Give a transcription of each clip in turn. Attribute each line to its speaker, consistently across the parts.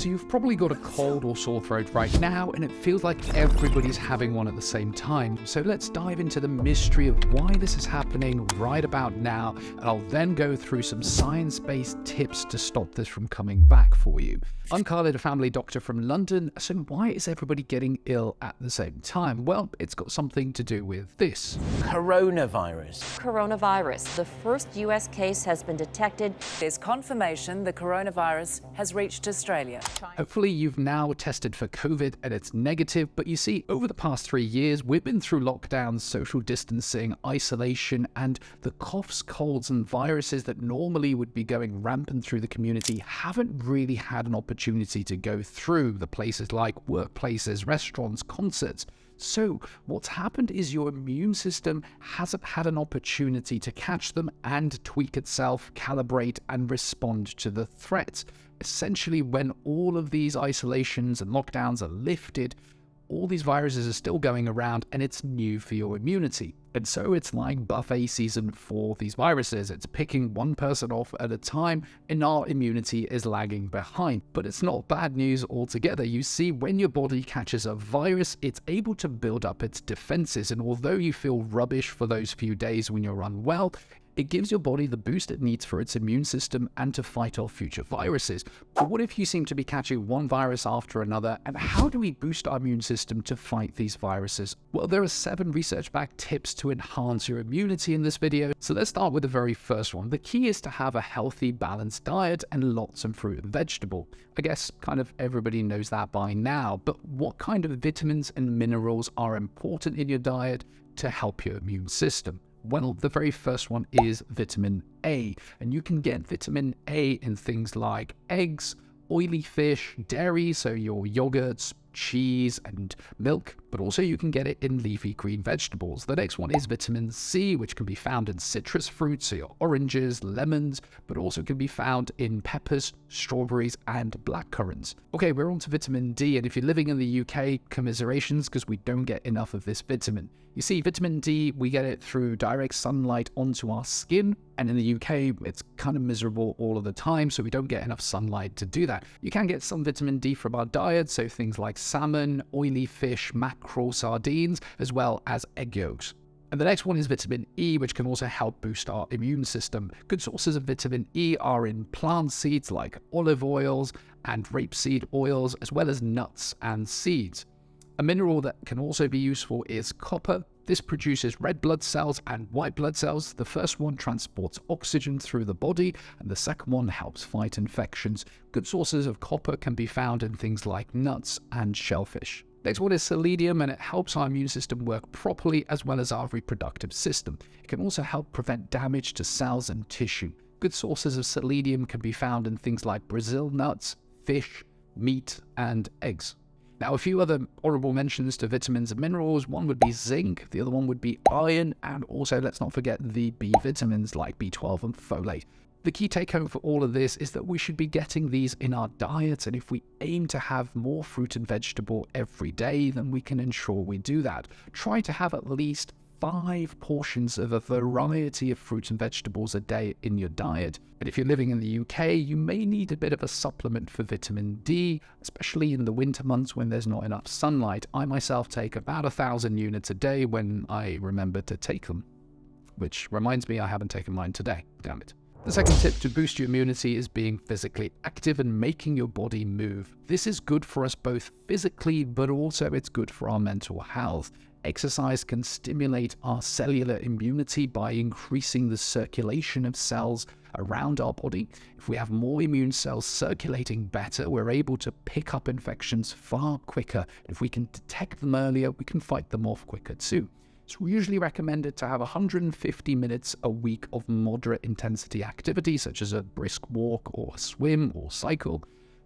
Speaker 1: So you've probably got a cold or sore throat right now, and it feels like everybody's having one at the same time. So let's dive into the mystery of why this is happening right about now, and I'll then go through some science-based tips to stop this from coming back for you. I'm Khalid, a family doctor from London, so why is everybody getting ill at the same time? Well, it's got something to do with this.
Speaker 2: Coronavirus.
Speaker 3: Coronavirus. The first US case has been detected.
Speaker 4: There's confirmation the coronavirus has reached Australia.
Speaker 1: Hopefully you've now tested for COVID and it's negative, but you see, over the past 3 years, we've been through lockdowns, social distancing, isolation, and the coughs, colds, and viruses that normally would be going rampant through the community haven't really had an opportunity to go through the places like workplaces, restaurants, concerts. So what's happened is your immune system hasn't had an opportunity to catch them and tweak itself, calibrate, and respond to the threat. Essentially, when all of these isolations and lockdowns are lifted, all these viruses are still going around and it's new for your immunity. And so it's like buffet season for these viruses. It's picking one person off at a time and our immunity is lagging behind. But it's not bad news altogether. You see, when your body catches a virus, it's able to build up its defenses. And although you feel rubbish for those few days when you're unwell, it gives your body the boost it needs for its immune system and to fight off future viruses. But what if you seem to be catching one virus after another, and how do we boost our immune system to fight these viruses? Well, there are 7 research-backed tips to enhance your immunity in this video, so let's start with the very first one. The key is to have a healthy, balanced diet and lots of fruit and vegetable. I guess kind of everybody knows that by now, but what kind of vitamins and minerals are important in your diet to help your immune system? Well, the very first one is vitamin A, and you can get vitamin A in things like eggs, oily fish, dairy, so your yogurts, cheese, and milk, but also you can get it in leafy green vegetables. The next one is vitamin C, which can be found in citrus fruits, so your oranges, lemons, but also can be found in peppers, strawberries, and blackcurrants. Okay, we're on to vitamin D, and if you're living in the UK, commiserations, because we don't get enough of this vitamin. You see, vitamin D, we get it through direct sunlight onto our skin, and in the UK, it's kind of miserable all of the time, so we don't get enough sunlight to do that. You can get some vitamin D from our diet, so things like salmon, oily fish, mackerel, sardines, as well as egg yolks. And the next one is vitamin E, which can also help boost our immune system. Good sources of vitamin E are in plant seeds like olive oils and rapeseed oils, as well as nuts and seeds. A mineral that can also be useful is copper. This produces red blood cells and white blood cells. The first one transports oxygen through the body, and the second one helps fight infections. Good sources of copper can be found in things like nuts and shellfish. Next one is selenium, and it helps our immune system work properly as well as our reproductive system. It can also help prevent damage to cells and tissue. Good sources of selenium can be found in things like Brazil nuts, fish, meat, and eggs. Now, a few other honorable mentions to vitamins and minerals. One would be zinc, the other one would be iron, and also let's not forget the B vitamins like B12 and folate. The key take home for all of this is that we should be getting these in our diet, and if we aim to have more fruit and vegetable every day, then we can ensure we do that. Try to have at least 5 portions of a variety of fruits and vegetables a day in your diet. And if you're living in the UK, you may need a bit of a supplement for vitamin D, especially in the winter months when there's not enough sunlight. I myself take about 1,000 units a day when I remember to take them, which reminds me I haven't taken mine today. Damn it. The second tip to boost your immunity is being physically active and making your body move. This is good for us both physically, but also it's good for our mental health. Exercise can stimulate our cellular immunity by increasing the circulation of cells around our body. If we have more immune cells circulating better, we're able to pick up infections far quicker. If we can detect them earlier, we can fight them off quicker too. It's usually recommended to have 150 minutes a week of moderate intensity activity, such as a brisk walk or swim or cycle,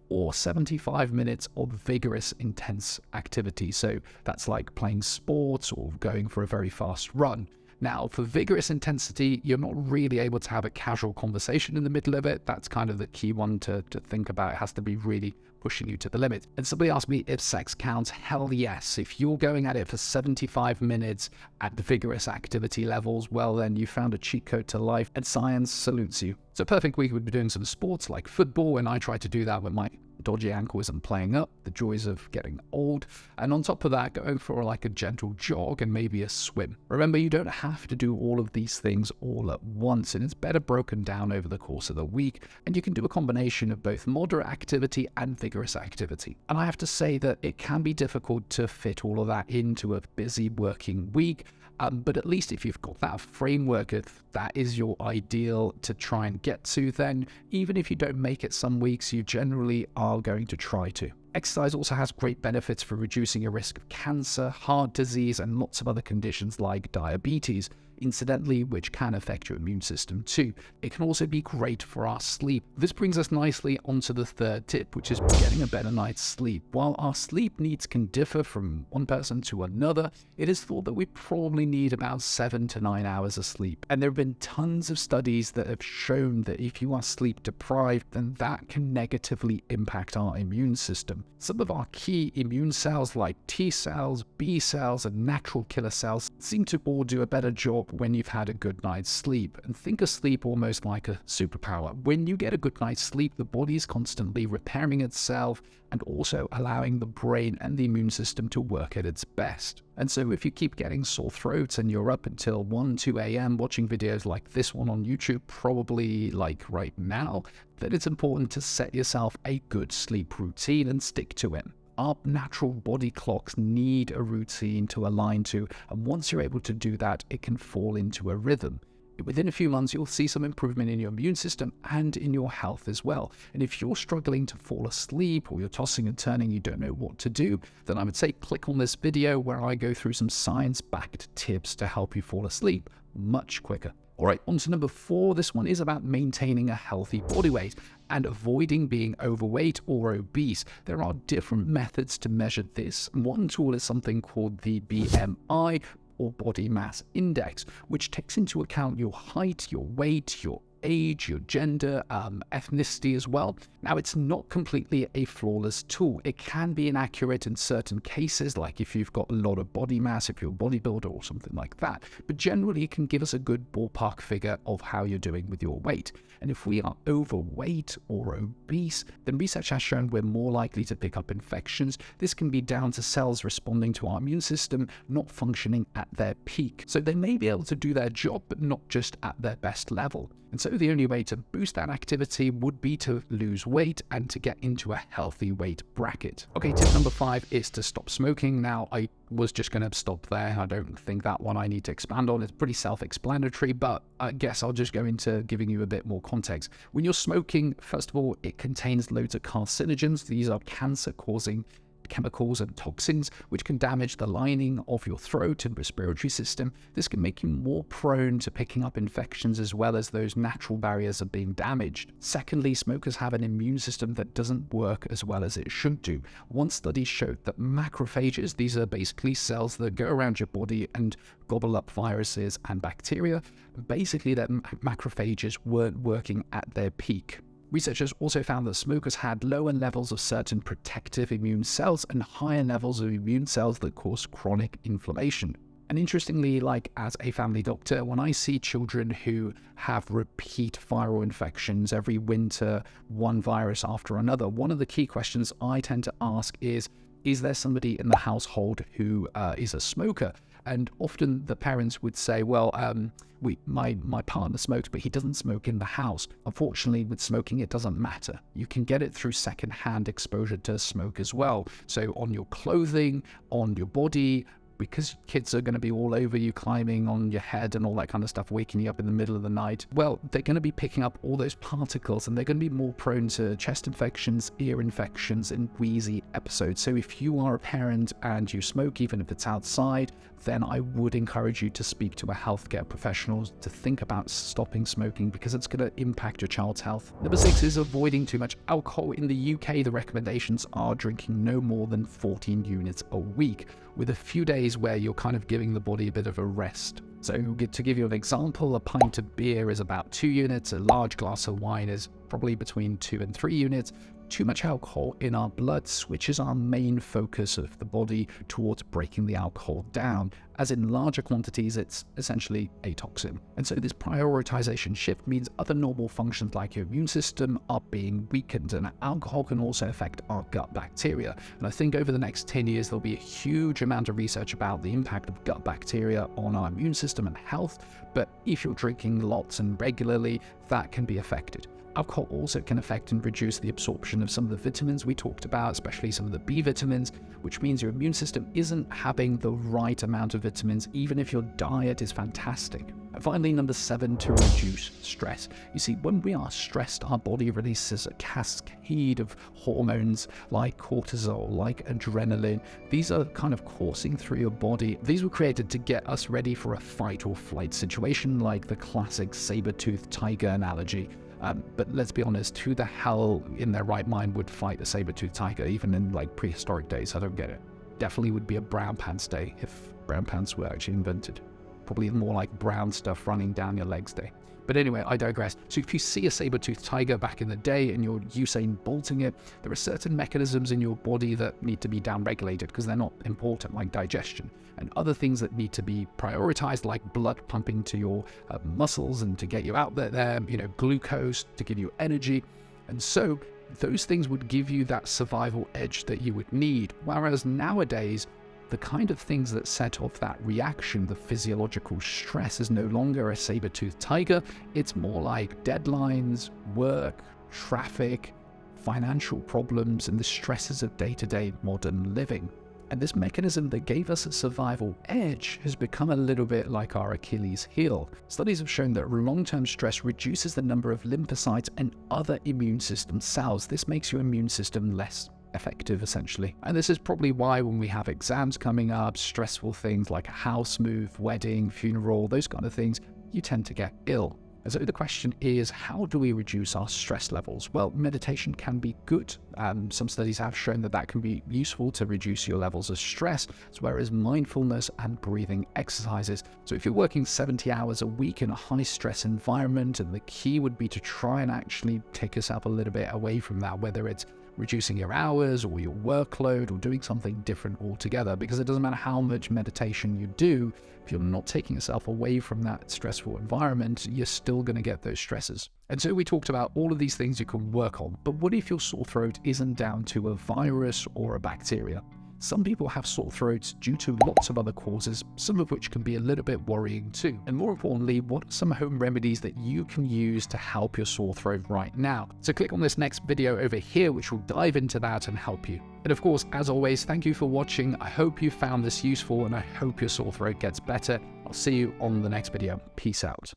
Speaker 1: or 75 minutes of vigorous, intense activity. So that's like playing sports or going for a very fast run. Now, for vigorous intensity, you're not really able to have a casual conversation in the middle of it. That's kind of the key one to think about. It has to be really pushing you to the limit. And somebody asked me if sex counts. Hell yes. If you're going at it for 75 minutes at vigorous activity levels, well, then you found a cheat code to life, and science salutes you. So a perfect week would be doing some sports like football, and I try to do that when my dodgy ankle isn't playing up, the joys of getting old, and on top of that, going for like a gentle jog and maybe a swim. Remember, you don't have to do all of these things all at once, and it's better broken down over the course of the week, and you can do a combination of both moderate activity and vigorous activity. And I have to say that it can be difficult to fit all of that into a busy working week, but at least if you've got that framework, if that is your ideal to try and get to, then even if you don't make it some weeks, you generally are going to try to. Exercise also has great benefits for reducing your risk of cancer, heart disease, and lots of other conditions like diabetes, incidentally, which can affect your immune system too. It can also be great for our sleep. This brings us nicely onto the third tip, which is getting a better night's sleep. While our sleep needs can differ from one person to another, it is thought that we probably need about 7 to 9 hours of sleep. And there have been tons of studies that have shown that if you are sleep deprived, then that can negatively impact our immune system. Some of our key immune cells like T cells, B cells, and natural killer cells seem to all do a better job when you've had a good night's sleep. And think of sleep almost like a superpower. When you get a good night's sleep, the body is constantly repairing itself and also allowing the brain and the immune system to work at its best. And so if you keep getting sore throats and you're up until 1, 2 a.m. watching videos like this one on YouTube, probably like right now, then it's important to set yourself a good sleep routine and stick to it. Our natural body clocks need a routine to align to, and once you're able to do that, it can fall into a rhythm. Within a few months, you'll see some improvement in your immune system and in your health as well. And if you're struggling to fall asleep or you're tossing and turning, you don't know what to do, then I would say click on this video where I go through some science-backed tips to help you fall asleep much quicker. All right, on to number 4. This one is about maintaining a healthy body weight and avoiding being overweight or obese. There are different methods to measure this. One tool is something called the BMI, or body mass index, which takes into account your height, your weight, your age, your gender, ethnicity as well. Now, it's not completely a flawless tool. It can be inaccurate in certain cases, like if you've got a lot of body mass, if you're a bodybuilder or something like that. But generally, it can give us a good ballpark figure of how you're doing with your weight. And if we are overweight or obese, then research has shown we're more likely to pick up infections. This can be down to cells responding to our immune system not functioning at their peak. So they may be able to do their job, but not just at their best level. And so the only way to boost that activity would be to lose weight and to get into a healthy weight bracket. Okay, tip number 5 is to stop smoking. Now, I was just going to stop there. I don't think that one I need to expand on. It's pretty self-explanatory, but I guess I'll just go into giving you a bit more context. When you're smoking, first of all, it contains loads of carcinogens. These are cancer-causing chemicals and toxins which can damage the lining of your throat and respiratory system. This can make you more prone to picking up infections as well as those natural barriers are being damaged. Secondly, smokers have an immune system that doesn't work as well as it should do. One study showed that macrophages, these are basically cells that go around your body and gobble up viruses and bacteria, basically that macrophages weren't working at their peak. Researchers also found that smokers had lower levels of certain protective immune cells and higher levels of immune cells that cause chronic inflammation. And interestingly, like as a family doctor, when I see children who have repeat viral infections every winter, one virus after another, one of the key questions I tend to ask is there somebody in the household who is a smoker? And often the parents would say, well, my partner smokes, but he doesn't smoke in the house. Unfortunately, with smoking, it doesn't matter. You can get it through secondhand exposure to smoke as well. So on your clothing, on your body, because kids are going to be all over you, climbing on your head and all that kind of stuff, waking you up in the middle of the night, well, they're going to be picking up all those particles and they're going to be more prone to chest infections, ear infections, and wheezy episodes. So if you are a parent and you smoke, even if it's outside, then I would encourage you to speak to a healthcare professional to think about stopping smoking because it's going to impact your child's health. Number 6 is avoiding too much alcohol. In the UK, the recommendations are drinking no more than 14 units a week, with a few days where you're kind of giving the body a bit of a rest. So to give you an example, a pint of beer is about 2 units, a large glass of wine is probably between 2 and 3 units. Too much alcohol in our blood switches our main focus of the body towards breaking the alcohol down. as in larger quantities, it's essentially a toxin. And so this prioritization shift means other normal functions like your immune system are being weakened, and alcohol can also affect our gut bacteria. And I think over the next 10 years, there'll be a huge amount of research about the impact of gut bacteria on our immune system and health, but if you're drinking lots and regularly, that can be affected. Alcohol also can affect and reduce the absorption of some of the vitamins we talked about, especially some of the B vitamins, which means your immune system isn't having the right amount of vitamins, even if your diet is fantastic. And finally, number 7, to reduce stress. You see, when we are stressed, our body releases a cascade of hormones like cortisol, like adrenaline. These are kind of coursing through your body. These were created to get us ready for a fight or flight situation, like the classic saber-toothed tiger analogy. But let's be honest, who the hell in their right mind would fight a saber-toothed tiger, even in like prehistoric days? I don't get it. Definitely would be a brown pants day if brown pants were actually invented. Probably more like brown stuff running down your legs day. But anyway, I digress. So if you see a saber-toothed tiger back in the day and you're Usain Bolting it, there are certain mechanisms in your body that need to be downregulated because they're not important, like digestion, and other things that need to be prioritized, like blood pumping to your muscles and to get you out there, glucose to give you energy. And so those things would give you that survival edge that you would need. Whereas nowadays, the kind of things that set off that reaction, the physiological stress, is no longer a saber-toothed tiger. It's more like deadlines, work, traffic, financial problems, and the stresses of day-to-day modern living. And this mechanism that gave us a survival edge has become a little bit like our Achilles heel. Studies have shown that long-term stress reduces the number of lymphocytes and other immune system cells. This makes your immune system less effective, essentially. And this is probably why when we have exams coming up, stressful things like a house move, wedding, funeral, those kind of things, you tend to get ill. And so the question is, how do we reduce our stress levels? Well, meditation can be good. Some studies have shown that that can be useful to reduce your levels of stress, as well as mindfulness and breathing exercises. So if you're working 70 hours a week in a high-stress environment, and the key would be to try and actually take yourself a little bit away from that, whether it's reducing your hours or your workload or doing something different altogether, because it doesn't matter how much meditation you do, if you're not taking yourself away from that stressful environment, you're still going to get those stresses. And so we talked about all of these things you can work on, but what if your sore throat isn't down to a virus or a bacteria? Some people have sore throats due to lots of other causes, some of which can be a little bit worrying too. And more importantly, what are some home remedies that you can use to help your sore throat right now? So click on this next video over here, which will dive into that and help you. And of course, as always, thank you for watching. I hope you found this useful and I hope your sore throat gets better. I'll see you on the next video. Peace out.